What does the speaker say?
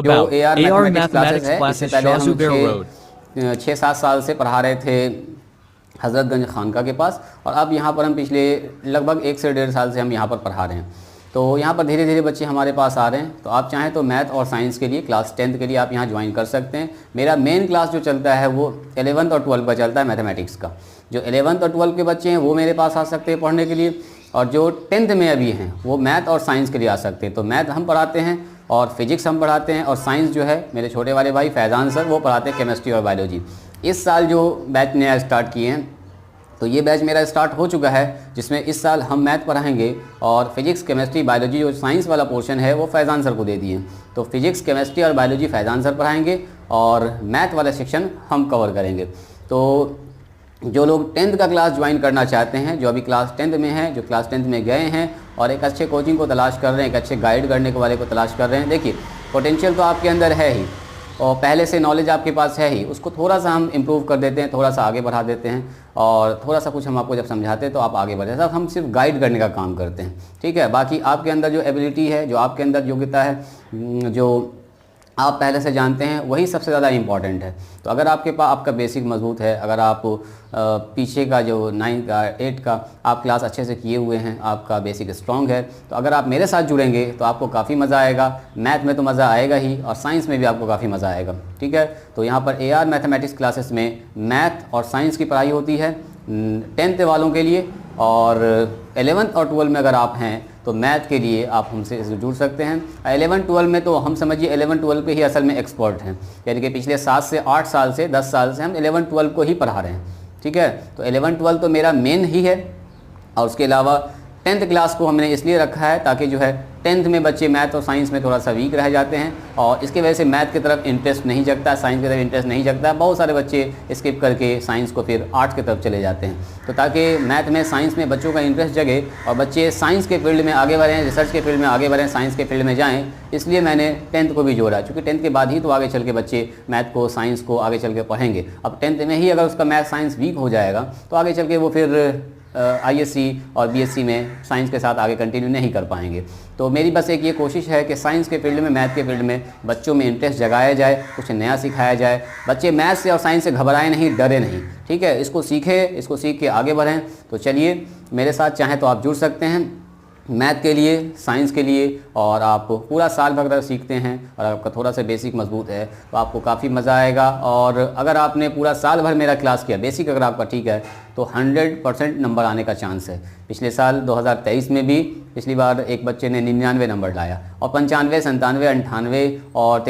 जो About AR AR mathematics classes Mathematics है, class इससे at पहले हम Shawzubero Road. 6-7 साल से पढ़ा रहे थे हज़रतगंज खानका के पास, और अब यहाँ पर हम पिछले लगभग 1 से 1.5 साल से हम यहाँ पर पढ़ा रहे हैं। तो यहाँ पर धीरे धीरे बच्चे हमारे पास आ रहे हैं। तो आप चाहें तो मैथ और साइंस के लिए क्लास 10th के लिए आप यहाँ ज्वाइन कर सकते हैं। मेरा मेन क्लास जो चलता है वो 11th और 12th का चलता है मैथमेटिक्स का। जो 11th और 12th के बच्चे हैं वो मेरे पास आ सकते हैं पढ़ने के लिए, और जो 10th में अभी हैं वो मैथ और साइंस के लिए आ सकते हैं। तो मैथ हम पढ़ाते हैं और फिजिक्स हम पढ़ाते हैं, और साइंस जो है मेरे छोटे वाले भाई फैज़ान सर वो पढ़ाते हैं केमिस्ट्री और बायोलॉजी। इस साल जो बैच नया स्टार्ट किए हैं, तो ये बैच मेरा स्टार्ट हो चुका है, जिसमें इस साल हम मैथ पढ़ाएंगे और फिजिक्स केमिस्ट्री बायोलॉजी जो साइंस वाला पोर्शन है वो फैज़ान सर को दे दिए। तो फिजिक्स केमिस्ट्री और बायोलॉजी फैज़ान सर पढ़ाएंगे और मैथ वाला सेक्शन हम कवर करेंगे। तो जो लोग 10th का क्लास ज्वाइन करना चाहते हैं, जो अभी क्लास 10th में हैं, जो क्लास 10th में गए हैं और एक अच्छे कोचिंग को तलाश कर रहे हैं, एक अच्छे गाइड करने के वाले को तलाश कर रहे हैं, देखिए पोटेंशियल तो आपके अंदर है ही और पहले से नॉलेज आपके पास है ही, उसको थोड़ा सा हम इम्प्रूव कर देते हैं, थोड़ा सा आगे बढ़ा देते हैं, और थोड़ा सा कुछ हम आपको जब समझाते हैं तो आप आगे बढ़ते हैं। सब हम सिर्फ गाइड करने का काम करते हैं, ठीक है। बाकी आपके अंदर जो एबिलिटी है, जो आपके अंदर योग्यता है, जो आप पहले से जानते हैं, वही सबसे ज़्यादा इम्पॉर्टेंट है। तो अगर आपके पास आपका बेसिक मजबूत है, अगर आप पीछे का जो 9 का 8 का आप क्लास अच्छे से किए हुए हैं, आपका बेसिक स्ट्रॉन्ग है, तो अगर आप मेरे साथ जुड़ेंगे तो आपको काफ़ी मज़ा आएगा। मैथ में तो मज़ा आएगा ही, और साइंस में भी आपको काफ़ी मज़ा आएगा, ठीक है। तो यहाँ पर AR मैथमेटिक्स क्लासेस में मैथ और साइंस की पढ़ाई होती है 10th वालों के लिए, और 11th और 12th में अगर आप हैं तो मैथ के लिए आप हमसे जुड़ सकते हैं। 11-12 में तो हम समझिए 11-12 पे ही असल में एक्सपर्ट हैं, यानी कि पिछले 7 से 8 साल से 10 साल से हम 11-12 को ही पढ़ा रहे हैं, ठीक है। तो 11-12 तो मेरा मेन ही है, और उसके अलावा 10th क्लास को हमने इसलिए रखा है ताकि जो है 10th में बच्चे मैथ और साइंस में थोड़ा सा वीक रह जाते हैं, और इसकी वजह से मैथ की तरफ इंटरेस्ट नहीं जगता, साइंस की तरफ इंटरेस्ट नहीं जगता। बहुत सारे बच्चे स्किप करके साइंस को फिर आर्ट्स की तरफ चले जाते हैं। तो ताकि मैथ में साइंस में बच्चों का इंटरेस्ट जगे और बच्चे साइंस के फील्ड में आगे बढ़ें, रिसर्च के फील्ड में आगे बढ़ें, साइंस के फील्ड में जाएँ, इसलिए मैंने 10th को भी जोड़ा, क्योंकि 10th के बाद ही तो आगे चल के बच्चे मैथ को साइंस को आगे चल के पढ़ेंगे। अब 10th में ही अगर उसका मैथ साइंस वीक हो जाएगा तो आगे चल के वो फिर ISC और BSc में साइंस के साथ आगे कंटिन्यू नहीं कर पाएंगे। तो मेरी बस एक ये कोशिश है कि साइंस के फील्ड में, मैथ के फील्ड में बच्चों में इंटरेस्ट जगाया जाए, कुछ नया सिखाया जाए। बच्चे मैथ से और साइंस से घबराएं नहीं, डरे नहीं, ठीक है। इसको सीखें, इसको सीख के आगे बढ़ें। तो चलिए मेरे साथ चाहें तो आप जुड़ सकते हैं मैथ के लिए, साइंस के लिए, और आप पूरा साल भर अगर सीखते हैं और आपका थोड़ा सा बेसिक मजबूत है तो आपको काफ़ी मज़ा आएगा। और अगर आपने पूरा साल भर मेरा क्लास किया, बेसिक अगर आपका ठीक है, तो 100% नंबर आने का चांस है। पिछले साल 2023 में भी पिछली बार एक बच्चे ने 99 नंबर लाया, और 95, 97, 98 और